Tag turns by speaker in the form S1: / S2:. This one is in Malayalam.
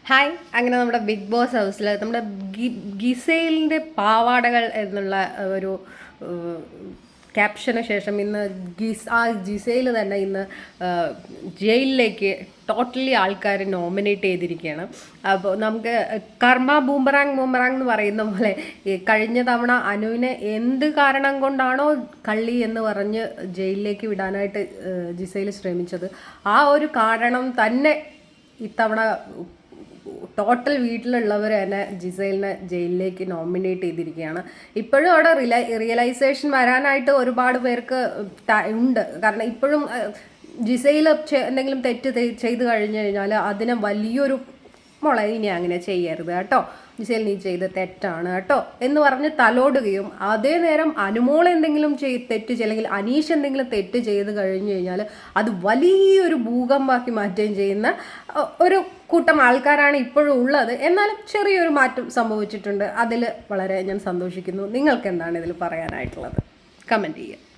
S1: ഹായ്. അങ്ങനെ നമ്മുടെ ബിഗ് ബോസ് ഹൗസിൽ നമ്മുടെ ഗിസൈലിൻ്റെ പാവാടകൾ എന്നുള്ള ഒരു ക്യാപ്ഷന് ശേഷം ഇന്ന് ജിസൈൽ തന്നെ ഇന്ന് ജയിലിലേക്ക് ടോട്ടലി ആൾക്കാർ നോമിനേറ്റ് ചെയ്തിരിക്കുകയാണ്. അപ്പോൾ നമുക്ക് കർമ്മ ബൂമറാങ് എന്ന് പറയുന്ന പോലെ കഴിഞ്ഞ തവണ അനുവിനെ എന്ത് കാരണം കൊണ്ടാണോ കള്ളി എന്ന് പറഞ്ഞ് ജയിലിലേക്ക് വിടാനായിട്ട് ജിസൈൽ ശ്രമിച്ചത്, ആ ഒരു കാരണം തന്നെ ഇത്തവണ ടോട്ടൽ വീട്ടിലുള്ളവർ തന്നെ ജിസൈലിനെ ജയിലിലേക്ക് നോമിനേറ്റ് ചെയ്തിരിക്കുകയാണ്. ഇപ്പോഴും അവിടെ റിയലൈസേഷൻ വരാനായിട്ട് ഒരുപാട് പേർക്ക് ഉണ്ട്. കാരണം ഇപ്പോഴും ജിസൈൽ എന്തെങ്കിലും തെറ്റ് ചെയ്ത് കഴിഞ്ഞു കഴിഞ്ഞാൽ അതിനെ വലിയൊരു മോളെ ഇനി അങ്ങനെ ചെയ്യരുത് കേട്ടോ, ജിസൈൽ നീ ചെയ്ത് തെറ്റാണ് കേട്ടോ എന്ന് പറഞ്ഞ് തലോടുകയും, അതേ നേരം അനുമോൾ എന്തെങ്കിലും തെറ്റ് അല്ലെങ്കിൽ അനീഷ് എന്തെങ്കിലും തെറ്റ് ചെയ്ത് കഴിഞ്ഞു കഴിഞ്ഞാൽ അത് വലിയൊരു ഭൂകമ്പമാക്കി മാറ്റുകയും ചെയ്യുന്ന ഒരു കൂട്ടം ആൾക്കാരാണ് ഇപ്പോഴും ഉള്ളത്. എന്നാലും ചെറിയൊരു മാറ്റം സംഭവിച്ചിട്ടുണ്ട്. അതിൽ വളരെ ഞാൻ സന്തോഷിക്കുന്നു. നിങ്ങൾക്ക് എന്താണ് ഇതിൽ പറയാനായിട്ടുള്ളത്? കമൻറ്റ് ചെയ്യുക.